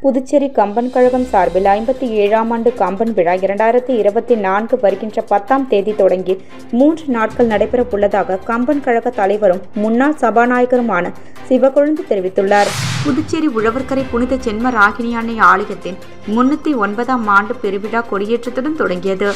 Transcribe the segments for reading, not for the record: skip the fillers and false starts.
புதுச்சேரி கம்பன் கழகம் சார்பில் 57ஆம் ஆண்டு கம்பன் விழா 2024 வருகின்ற 10ஆம் தேதி தொடங்கி 3 நாட்கள் நடைபெற உள்ளதாக கம்பன் கழக தலைவரும் முன்னாள் சபாநாயகருமான சிவக்கொழுந்து தெரிவித்துள்ளார். புதுச்சேரி உழவர்கரை புனித ஜென்ம ராகினி அன்னை ஆலயத்தின் 309ஆம் ஆண்டு பெருவிழா கொடியேற்றத்துடன் தொடங்கியது.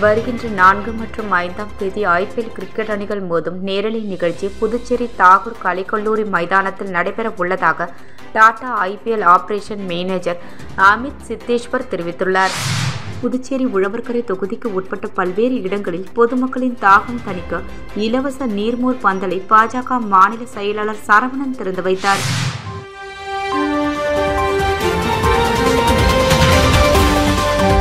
வருகின்ற 4 மற்றும் 5ஆம் தேதி IPL கிரிக்கெட் அணிகள் மோதும் நேரலை நிகழ்ச்சி புதுச்சேரி தாகூர் கலைக்கல்லூரி மைதானத்தில் நடைபெற உள்ளதாக Tata IPL operation manager Amit Cheteshwar தெரிவித்துள்ளார். புதுச்சேரி உழவர்கரை தொகுதிக்கு உட்பட்ட பல்வேறு இடங்களில் பொதுமக்களின் தாகம் தணிக்க இலவச நீர்மோர் பந்தலை பாஜக மாநில செயலாளர் சரவணன் திறந்து வைத்தார்.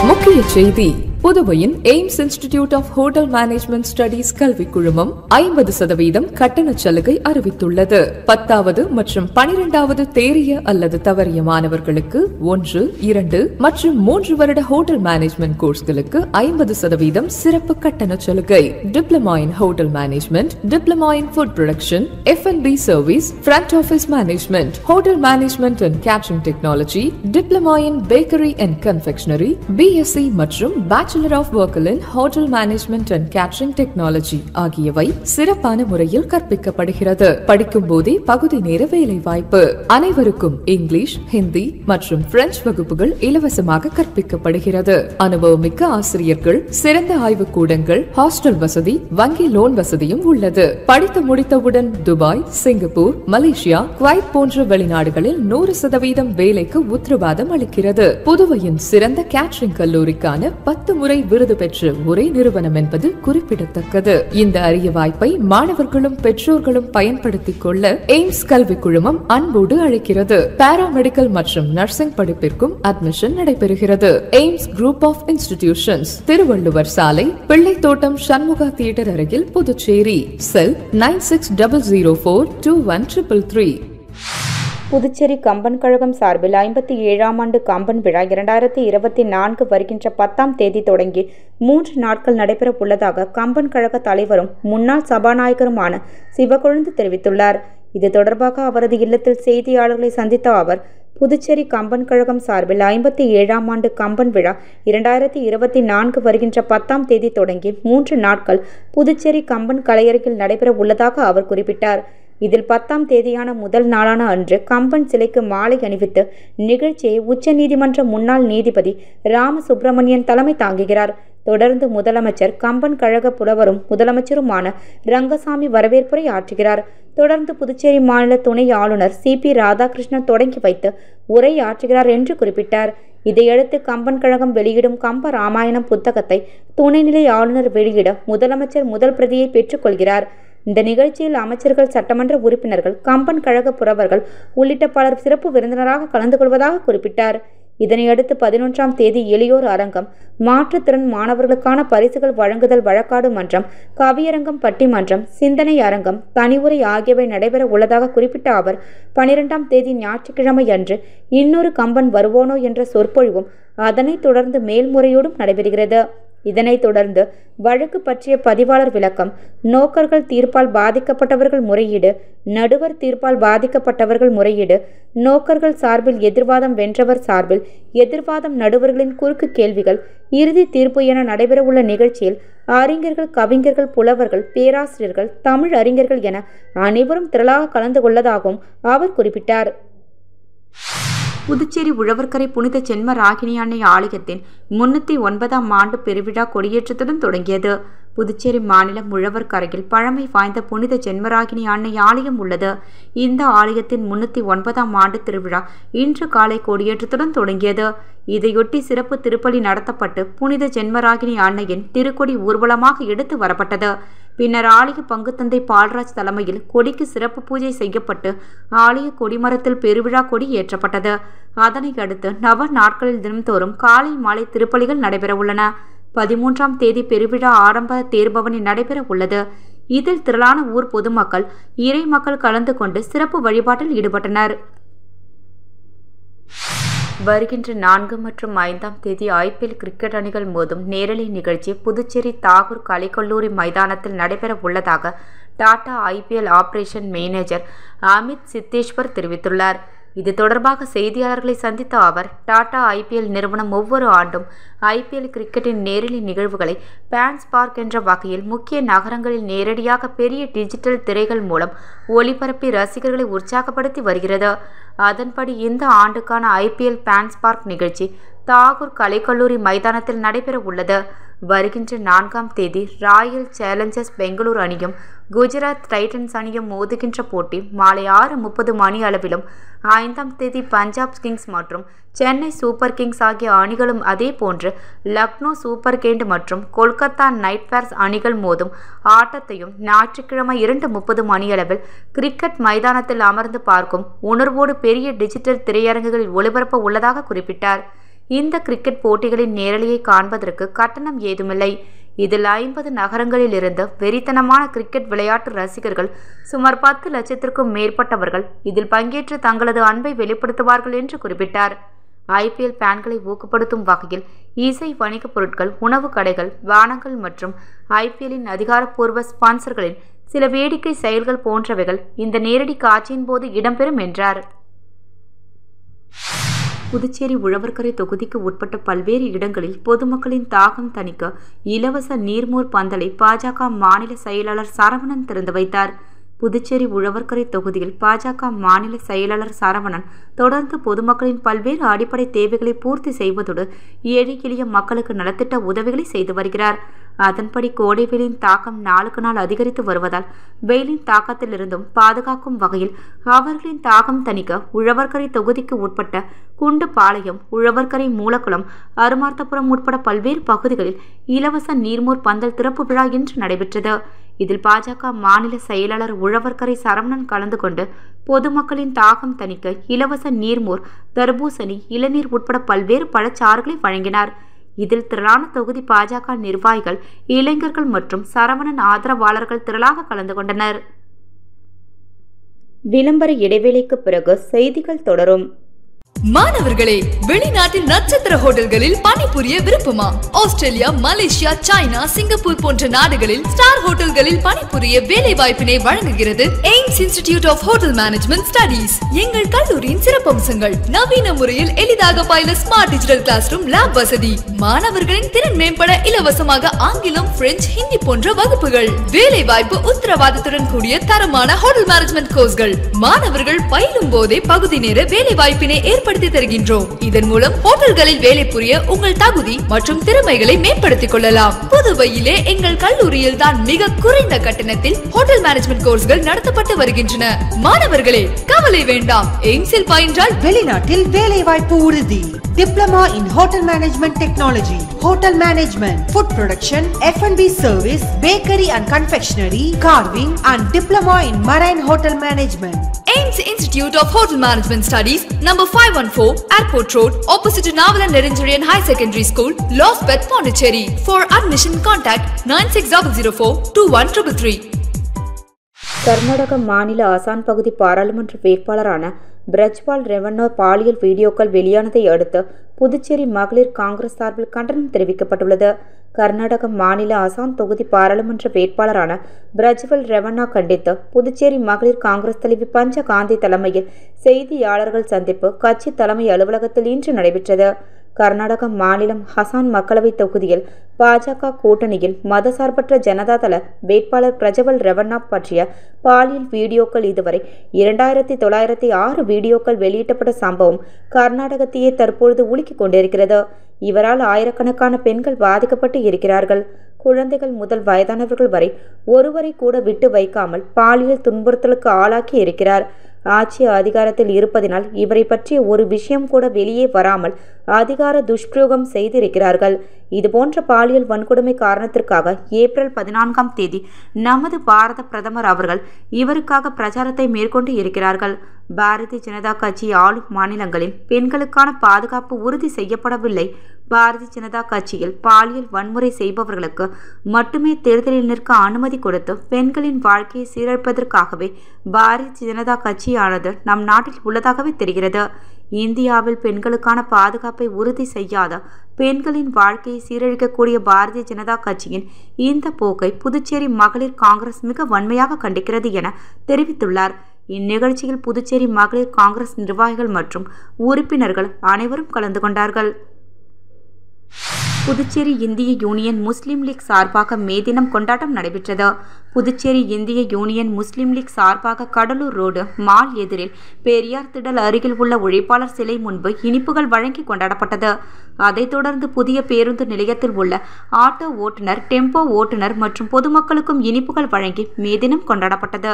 முக்கிய செய்தி: புதுவையின் AIMS institute of hotel management studies கல்விக் குழுமம் 50% கட்டண சலுகை அறிவித்துள்ளது. 10வது மற்றும் 12வது தேறிய அல்லது தவறிய மாணவர்களுக்கு 1, 2 மற்றும் 3 வருட ஹோட்டல் மேனேஜ்மெண்ட் கோர்ஸ்களுக்கு 50% சிறப்பு கட்டண சலுகை. Diploma in hotel management, diploma in food production, F&B service, front office management, hotel management and catering technology, diploma in bakery and confectionery, BSc மற்றும் Bachelor of Work in Hotel Management and Catering Technology ஆகியவை சிறப்பான முறையில் கற்பிக்கப்படுகிறது. படிக்கும் போதே பகுதி நேர வேலை வாய்ப்பு. அனைவருக்கும் இங்கிலீஷ், ஹிந்தி மற்றும் பிரெஞ்சு வகுப்புகள் இலவசமாக கற்பிக்கப்படுகிறது. அனுபவமிக்க ஆசிரியர்கள், சிறந்த ஆய்வுக் கூடங்கள், ஹாஸ்டல் வசதி, வங்கி லோன் வசதியும் உள்ளது. படித்து முடித்தவுடன் துபாய், சிங்கப்பூர், மலேசியா, குவைத் போன்ற வெளிநாடுகளில் 100% வேலைக்கு உத்தரவாதம் அளிக்கிறது. புதுவையின் சிறந்த கேட்டரிங் கல்லூரிக்கான 10 முறை விருது பெற்ற ஒரே நிறுவனம் என்பது குறிப்பிடத்தக்கது. இந்த அரிய வாய்ப்பை மாணவர்களும் பெற்றோர்களும் பயன்படுத்திக் கொள்ள எய்ம்ஸ் கல்விக் குழுமம் அன்போடு அழைக்கிறது. பாராமெடிக்கல் மற்றும் நர்சிங் படிப்பிற்கும் அட்மிஷன் நடைபெறுகிறது. AIMS group of institutions, Thiruvalluvar சாலை, பிள்ளைத்தோட்டம், சண்முகா தியேட்டர் அருகில், புதுச்சேரி. செல் 9600421333. புதுச்சேரி கம்பன் கழகம் சார்பில் 57ஆம் ஆண்டு கம்பன் விழா 2024 வருகின்ற 10ஆம் தேதி தொடங்கி 3 நாட்கள் நடைபெற உள்ளதாக கம்பன் கழக தலைவரும் முன்னாள் சபாநாயகருமான சிவக்கொழுந்து தெரிவித்துள்ளார். இது தொடர்பாக அவரது இல்லத்தில் செய்தியாளர்களை சந்தித்த அவர், புதுச்சேரி கம்பன் கழகம் சார்பில் 57ஆம் ஆண்டு கம்பன் விழா 2024 வருகின்ற 10ஆம் தேதி தொடங்கி 3 நாட்கள் புதுச்சேரி கம்பன் கலையரங்கில் நடைபெற உள்ளதாக அவர் குறிப்பிட்டார். இதில் 10ஆம் தேதியான முதல் நாளான அன்று கம்பன் சிலைக்கு மாலை அணிவித்து நிகழ்ச்சியை உச்சநீதிமன்ற முன்னாள் நீதிபதி ராமசுப்பிரமணியன் தலைமை தாங்குகிறார். தொடர்ந்து முதலமைச்சர், கம்பன் கழக புலவரும் முதலமைச்சருமான ரங்கசாமி வரவேற்புரை ஆற்றுகிறார். தொடர்ந்து புதுச்சேரி மாநில துணை ஆளுநர் CP ராதாகிருஷ்ணன் தொடங்கி வைத்து உரை ஆற்றுகிறார் என்று குறிப்பிட்டார். இதையடுத்து கம்பன் கழகம் வெளியிடும் கம்ப ராமாயணம் புத்தகத்தை துணைநிலை ஆளுநர் வெளியிட முதலமைச்சர் முதல் பிரதியை பெற்றுக்கொள்கிறார். இந்த நிகழ்ச்சியில் அமைச்சர்கள், சட்டமன்ற உறுப்பினர்கள், கம்பன் கழக புறவர்கள் உள்ளிட்ட பலர் சிறப்பு விருந்தினராக கலந்து கொள்வதாக குறிப்பிட்டார். இதனையடுத்து 11ஆம் தேதி இளையோர் அரங்கம், மாற்றுத்திறன் மாணவர்களுக்கான பரிசுகள் வழங்குதல் வழக்காடு மன்றம், கவியரங்கம், பட்டிமன்றம், சிந்தனை அரங்கம், தனிவுரை ஆகியவை நடைபெற உள்ளதாக குறிப்பிட்ட அவர், 12ஆம் தேதி ஞாயிற்றுக்கிழமை அன்று இன்னொரு கம்பன் வருவோனோ என்ற சொற்பொழிவும் அதனைத் தொடர்ந்து மேல்முறையோடும் நடைபெறுகிறது. இதனைத் தொடர்ந்து வழக்கு பற்றிய பதிவாளர் விளக்கம், நோக்கர்கள் தீர்ப்பால் பாதிக்கப்பட்டவர்கள் முறையீடு, நடுவர் தீர்ப்பால் பாதிக்கப்பட்டவர்கள் முறையீடு, நோக்கர்கள் சார்பில் எதிர்வாதம் வென்றவர் சார்பில் எதிர்வாதம், நடுவர்களின் குறுக்கு கேள்விகள், இறுதி தீர்ப்பு என நடைபெறவுள்ள நிகழ்ச்சியில் அறிஞர்கள், கவிஞர்கள், புலவர்கள், பேராசிரியர்கள், தமிழ் அறிஞர்கள் என அனைவரும் திரளாக கலந்து கொள்ளதாகவும் அவர் குறிப்பிட்டார். புதுச்சேரி உழவர்கரை புனித ஜென்ம ராகினி அன்னை ஆலயத்தின் 309ஆம் ஆண்டு பெருவிழா கொடியேற்றத்துடன் தொடங்கியது. புதுச்சேரி மாநிலம் உழவர்கரையில் பழமை வாய்ந்த புனித ஜென்மராகினி அன்னை ஆலயம் உள்ளது. இந்த ஆலயத்தின் 309ஆம் ஆண்டு திருவிழா இன்று காலை கொடியேற்றத்துடன் தொடங்கியது. இதையொட்டி சிறப்பு திருப்பலி நடத்தப்பட்டு புனித ஜென்மராகினி அன்னையின் திருக்கொடி ஊர்வலமாக எடுத்து வரப்பட்டது. பின்னர் ஆலய பங்குத்தந்தை பால்ராஜ் தலைமையில் கொடிக்கு சிறப்பு பூஜை செய்யப்பட்டு ஆலய கொடிமரத்தில் பெருவிழா கொடி ஏற்றப்பட்டது. அதனை அடுத்து நவ நாட்களில் தினம்தோறும் காலை மாலை திருப்பலிகள் நடைபெறவுள்ளன. 13ஆம் தேதி பெருவிழா ஆடம்பர தேர்பவனி நடைபெற உள்ளது. இதில் திரளான ஊர் பொதுமக்கள், இறை மக்கள் கலந்து கொண்டு சிறப்பு வழிபாட்டில் ஈடுபட்டனர். வருகின்ற 4 மற்றும் 5ஆம் தேதி IPL கிரிக்கெட் அணிகள் மோதும் நேரலை நிகழ்ச்சி புதுச்சேரி தாகூர் கலைக்கல்லூரி மைதானத்தில் நடைபெற உள்ளதாக Tata IPL operation manager Amit Cheteshwar தெரிவித்துள்ளார். இது தொடர்பாக செய்தியாளர்களை சந்தித்த அவர், டாடா ஐபிஎல் நிறுவனம் ஒவ்வொரு ஆண்டும் ஐபிஎல் கிரிக்கெட்டின் நேரலை நிகழ்வுகளை ஃபேன்ஸ் பார்க் என்ற வகையில் முக்கிய நகரங்களில் நேரடியாக பெரிய டிஜிட்டல் திரைகள் மூலம் ஒளிபரப்பி ரசிகர்களை உற்சாகப்படுத்தி வருகிறது. அதன்படி இந்த ஆண்டுக்கான ஐபிஎல் ஃபேன்ஸ் பார்க் நிகழ்ச்சி தாகூர் கலைக்கல்லூரி மைதானத்தில் நடைபெற உள்ளது. வருகின்ற 4ஆம் தேதி ராயல் சேலஞ்சர்ஸ் பெங்களூரு அணியும் குஜராத் டைட்டன்ஸ் அணியும் மோதுகின்ற போட்டி மாலை 6:30 மணி அளவிலும், 5ஆம் தேதி பஞ்சாப் கிங்ஸ் மற்றும் சென்னை சூப்பர் கிங்ஸ் ஆகிய அணிகளும், அதேபோன்று லக்னோ சூப்பர் கிங்ஸ் மற்றும் கொல்கத்தா நைட் ரைடர்ஸ் அணிகள் மோதும் ஆட்டத்தையும் ஞாயிற்றுக்கிழமை 2:30 மணியளவில் கிரிக்கெட் மைதானத்தில் அமர்ந்து பார்க்கும் உணர்வோடு பெரிய டிஜிட்டல் திரையரங்குகளில் ஒளிபரப்ப உள்ளதாக குறிப்பிட்டார். இந்த கிரிக்கெட் போட்டிகளின் நேரலையை காண்பதற்கு கட்டணம் ஏதுமில்லை. இதில் 50 நகரங்களில் இருந்து வெறித்தனமான கிரிக்கெட் விளையாட்டு ரசிகர்கள் சுமார் 10 லட்சத்திற்கும் மேற்பட்டவர்கள் இதில் பங்கேற்று தங்களது அன்பை வெளிப்படுத்துவார்கள் என்று குறிப்பிட்டார். ஐபிஎல் ஃபேன்களை ஊக்கப்படுத்தும் வகையில் இசை, வணிகப் பொருட்கள், உணவு கடைகள், வாகனங்கள் மற்றும் ஐபிஎல்லின் அதிகாரப்பூர்வ ஸ்பான்சர்களின் சில வேடிக்கை செயல்கள் போன்றவைகள் இந்த நேரடி காட்சியின் போது இடம்பெறும் என்றார். புதுச்சேரி உழவர்கரை தொகுதிக்கு உட்பட்ட பல்வேறு இடங்களில் பொதுமக்களின் தாகம் தணிக்க இலவச நீர்மோர் பந்தலை பாஜக மாநில செயலாளர் சரவணன் திறந்து வைத்தார். புதுச்சேரி உழவர்கரை தொகுதியில் பாஜக மாநில செயலாளர் சரவணன் தொடர்ந்து பொதுமக்களின் பல்வேறு அடிப்படை தேவைகளை பூர்த்தி செய்வதோடு ஏழை எளிய மக்களுக்கு நலத்திட்ட உதவிகளை செய்து வருகிறார். அதன்படி கோடை வெயிலின் தாக்கம் நாளுக்கு நாள் அதிகரித்து வருவதால் வெயிலின் தாக்கத்திலிருந்தும் பாதுகாக்கும் வகையில் அவர்களின் தாகம் தணிக்க உழவர்கரை தொகுதிக்கு உட்பட்ட குண்டுபாளையம், உழவர்கரை, மூலக்குளம், அருமார்த்தபுரம் உட்பட பல்வேறு பகுதிகளில் இலவச நீர்மோர் பந்தல் திறப்பு விழா இன்று நடைபெற்றது. இதில் பாஜக மாநில செயலாளர் உழவர்கரை சரவணன் கலந்து கொண்டு பொதுமக்களின் தாகம் தணிக்க இலவச நீர்மோர், தர்பூசணி, இளநீர் உட்பட பல்வேறு பழச்சாறுகளை வழங்கினார். இதில் திரளான தொகுதி பாஜக நிர்வாகிகள், இளைஞர்கள் மற்றும் சரவணன் ஆதரவாளர்கள் திரளாக கலந்து கொண்டனர். விளம்பர இடைவேளைக்கு பிறகு செய்திகள் தொடரும். மாணவர்களே, வெளிநாட்டில் நட்சத்திர ஹோட்டல்களில் பணிபுரிய விருப்பமா? ஆஸ்திரேலியா, மலேசியா, சைனா, சிங்கப்பூர் போன்ற நாடுகளில் ஸ்டார் ஹோட்டல்களில் பணிபுரிய வேலை வாய்ப்பினை வழங்குகிறது AIMS institute of hotel management studies. எங்கள் கல்லூரியின் சிறப்பம்சங்கள்: நவீன முறையில் எளிதாக பயில smart digital class room, lab வசதி, மாணவர்களின் திறன் மேம்பட இலவசமாக ஆங்கிலம், பிரெஞ்சு, ஹிந்தி போன்ற வகுப்புகள், வேலை வாய்ப்பு உத்தரவாதத்துடன் கூடிய தரமான ஹோட்டல் மேனேஜ்மெண்ட் கோர்ஸ்கள். மாணவர்கள் பயிலும் போதே பகுதி நேர வேலை வாய்ப்பினை ஏற்படுத்தி தருகின்றோம். இதன் மூலம் ஹோட்டல்களில் வேலை புரிய உங்கள் தகுதி மற்றும் திறமைகளை மேம்படுத்திக் கொள்ளலாம். புதுவையிலே எங்கள் கல்லூரியில் தான் மிக குறைந்த கட்டணத்தில் ஹோட்டல் மேனேஜ்மெண்ட் கோர்ஸ்கள் நடத்தப்பட்டு வருகின்றன. மாணவர்களே, கவலை வேண்டாம். எய்ம்ஸில் பயின்றால் வெளிநாட்டில் வேலை வாய்ப்பு உறுதி. Diploma in Hotel Management Technology, Hotel Management, Food Production, F&B Service, Bakery and Confectionery, Carving and Diploma in Marine Hotel Management. Ames Institute of Hotel Management Studies, number 514, Airport Road, opposite to Navalan Nerinjarian High Secondary School, Losbeth, Pondicherry. For admission, contact 9600421333. Karnataka மாநில அசான் பகுதி பாராளுமன்ற வேட்பாளரான பிரஜ்பால் ரெவண்ணா பாலியல் வீடியோக்கள் வெளியானதை அடுத்து புதுச்சேரி மகளிர் காங்கிரஸ் சார்பில் கண்டனம் தெரிவிக்கப்பட்டுள்ளது. கர்நாடக மாநில அசாம் தொகுதி பாராளுமன்ற வேட்பாளரான பிரஜ்வல் ரெவண்ணா கண்டித்து புதுச்சேரி மகளிர் காங்கிரஸ் தலைவி பஞ்ச காந்தி தலைமையில் செய்தியாளர்கள் சந்திப்பு கட்சி தலைமை அலுவலகத்தில் இன்று நடைபெற்றது. கர்நாடக மாநிலம் ஹசான் மக்களவை தொகுதியில் பாஜக கூட்டணியில் மதசார்பற்ற ஜனதாதள வேட்பாளர் பிரஜ்வல் ரெவண்ணா பற்றிய பாலியல் வீடியோக்கள் இதுவரை 2906 வீடியோக்கள் வெளியிடப்பட்ட சம்பவம் கர்நாடகத்தையே தற்பொழுது உலுக்கிக் கொண்டிருக்கிறது. இவரால் ஆயிரக்கணக்கான பெண்கள் பாதிக்கப்பட்டு இருக்கிறார்கள். குழந்தைகள் முதல் வயதானவர்கள் வரை ஒருவரை கூட விட்டு வைக்காமல் பாலியல் துன்புறுத்தலுக்கு ஆளாக்கி இருக்கிறார். ஆட்சி அதிகாரத்தில் இருப்பதினால் இவரை பற்றிய ஒரு விஷயம் கூட வெளியே வராமல் அதிகார துஷ்பிரயோகம் செய்திருக்கிறார்கள். இதுபோன்ற பாலியல் வன்கொடுமை காரணத்திற்காக ஏப்ரல் 14ஆம் தேதி நமது பாரத பிரதமர் அவர்கள் இவருக்காக பிரச்சாரத்தை மேற்கொண்டு இருக்கிறார்கள். பாரதிய ஜனதா கட்சி ஆளும் மாநிலங்களில் பெண்களுக்கான பாதுகாப்பு உறுதி செய்யப்படவில்லை. பாரதிய ஜனதா கட்சியில் பாலியல் வன்முறை செய்பவர்களுக்கு மட்டுமே தேர்தலில் நிற்க அனுமதி கொடுத்து பெண்களின் வாழ்க்கையை சீரழிப்பதற்காகவே பாரதிய ஜனதா கட்சியானது நம் நாட்டில் உள்ளதாகவே தெரிகிறது. இந்தியாவில் பெண்களுக்கான பாதுகாப்பை உறுதி செய்யாத, பெண்களின் வாழ்க்கையை சீரழிக்கக்கூடிய பாரதிய ஜனதா கட்சியின் இந்த போக்கை புதுச்சேரி மகளிர் காங்கிரஸ் மிக வன்மையாக கண்டிக்கிறது என தெரிவித்துள்ளார். இந்நிகழ்ச்சியில் புதுச்சேரி மகளிர் காங்கிரஸ் நிர்வாகிகள் மற்றும் உறுப்பினர்கள் அனைவரும் கலந்து கொண்டார்கள். புதுச்சேரி இந்திய யூனியன் முஸ்லீம் லீக் சார்பாக மே தினம் கொண்டாட்டம் நடைபெற்றது. புதுச்சேரி இந்திய யூனியன் முஸ்லீம் லீக் சார்பாக கடலூர் ரோடு மால் எதிரில் பெரியார் திடல் அருகில் உள்ள உழைப்பாளர் சிலை முன்பு இனிப்புகள் வழங்கி கொண்டாடப்பட்டது. அதைத் தொடர்ந்து புதிய பேருந்து நிலையத்தில் உள்ள ஆட்டோ ஓட்டுநர், டெம்போ ஓட்டுநர் மற்றும் பொதுமக்களுக்கும் இனிப்புகள் வழங்கி மே தினம் கொண்டாடப்பட்டது.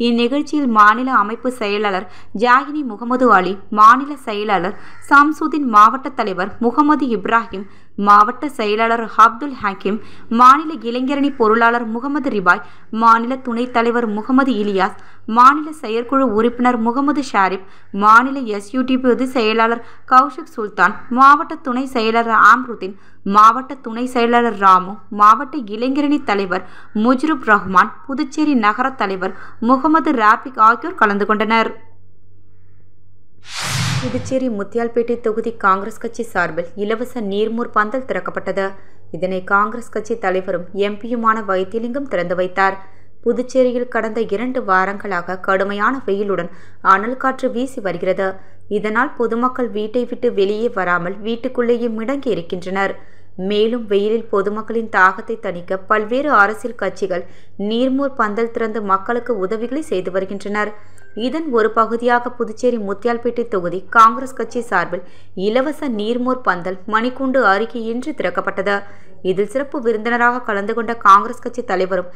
இந்நிகழ்ச்சியில் மாநில அமைப்பு செயலாளர் ஜாகினி முகமது அலி, மாநில செயலாளர் சம்சுதீன், மாவட்ட தலைவர் முகமது இப்ராஹிம், மாவட்ட செயலாளர் அப்துல் ஹக்கீம், மாநில இளைஞரணி பொருளாளர் முகமது ரிபாய், மாநில துணைத் தலைவர் முகமது இலியாஸ், மாநில செயற்குழு உறுப்பினர் முகமது ஷாரிப், மாநில SUT பொதுச் செயலாளர் கௌஷிக் சுல்தான், மாவட்ட துணை செயலாளர் ஆம்ருதீன், மாவட்ட துணை செயலாளர் ராமு, மாவட்ட இளைஞரணி தலைவர் முஜ்ருப் ரஹ்மான், புதுச்சேரி நகர தலைவர் முகமது ராபிக் ஆகியோர் கலந்து கொண்டனர். புதுச்சேரி முத்தியால்பேட்டை தொகுதி காங்கிரஸ் கட்சி சார்பில் இலவச நீர்மோர் பந்தல் திறக்கப்பட்டது. இதனை காங்கிரஸ் கட்சி தலைவரும் MP-யுமான வைத்தியலிங்கம் திறந்து வைத்தார். புதுச்சேரியில் கடந்த 2 வாரங்களாக கடுமையான வெயிலுடன் அனல் காற்று வீசி வருகிறது. இதனால் பொதுமக்கள் வீட்டை விட்டு வெளியே வராமல் வீட்டுக்குள்ளேயே முடங்கி இருக்கின்றனர். மேலும் வெயிலில் பொதுமக்களின் தாகத்தை தணிக்க பல்வேறு அரசியல் கட்சிகள் நீர்மோர் பந்தல் திறந்து மக்களுக்கு உதவிகளை செய்து வருகின்றனர். இதன் ஒரு பகுதியாக புதுச்சேரி முத்தியால்பேட்டை தொகுதி காங்கிரஸ் கட்சி சார்பில் இலவச நீர்மோர் பந்தல் மணிக்கூண்டு அருகே இன்று திறக்கப்பட்டது. இதில் சிறப்பு விருந்தினராக கலந்து கொண்ட காங்கிரஸ் கட்சி தலைவரும்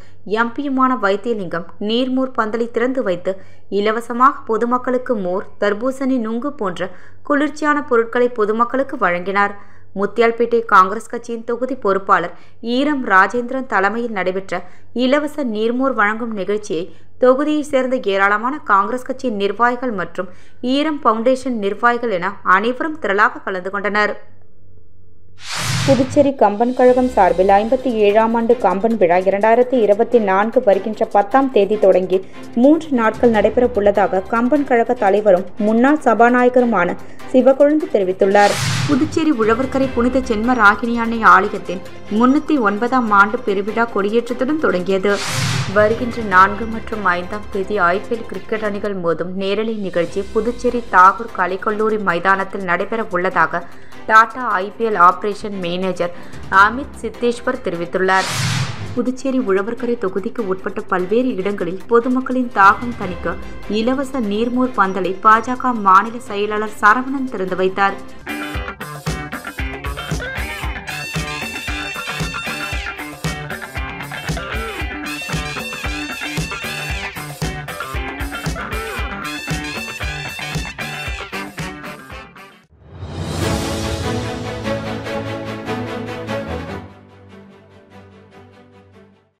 MP-யுமான வைத்தியலிங்கம் நீர்மோர் பந்தலை திறந்து வைத்து இலவசமாக பொதுமக்களுக்கு மோர், தர்பூசணி, நுங்கு போன்ற குளிர்ச்சியான பொருட்களை பொதுமக்களுக்கு வழங்கினார். முத்தியால்பேட்டை காங்கிரஸ் கட்சியின் தொகுதி பொறுப்பாளர் ஈரம் ராஜேந்திரன் தலைமையில் நடைபெற்ற இலவச நீர்மோர் வழங்கும் நிகழ்ச்சியை தொகுதியைச் சேர்ந்த ஏராளமான காங்கிரஸ் கட்சியின் நிர்வாகிகள் மற்றும் ஈரம் பவுண்டேஷன் நிர்வாகிகள் என அனைவரும் திரளாக கலந்து கொண்டனர். புதுச்சேரி கம்பன் கழகம் சார்பில் 57ஆம் ஆண்டு கம்பன் விழா 2024 வருகின்ற 10ஆம் தேதி தொடங்கி 3 நாட்கள் நடைபெற உள்ளதாக கம்பன் கழக தலைவரும் முன்னாள் சபாநாயகருமான சிவக்கொழுந்து தெரிவித்துள்ளார். புதுச்சேரி உழவர்கரை புனித சென்ம ராகினி அன்னை ஆலயத்தின் 309ஆம் ஆண்டு பெருவிழா கொடியேற்றத்துடன் தொடங்கியது. வருகின்ற 4 மற்றும் 5ஆம் தேதி IPL கிரிக்கெட் அணிகள் மோதும் நேரலை நிகழ்ச்சி புதுச்சேரி தாகூர் கலைக்கல்லூரி மைதானத்தில் நடைபெற உள்ளதாக Tata IPL operation manager Amit Cheteshwar தெரிவித்துள்ளார். புதுச்சேரி உழவர்கரை தொகுதிக்கு உட்பட்ட பல்வேறு இடங்களில் பொதுமக்களின் தாகம் தணிக்க இலவச நீர்மோர் பந்தலை பாஜக மாநில செயலாளர் சரவணன் திறந்து வைத்தார்.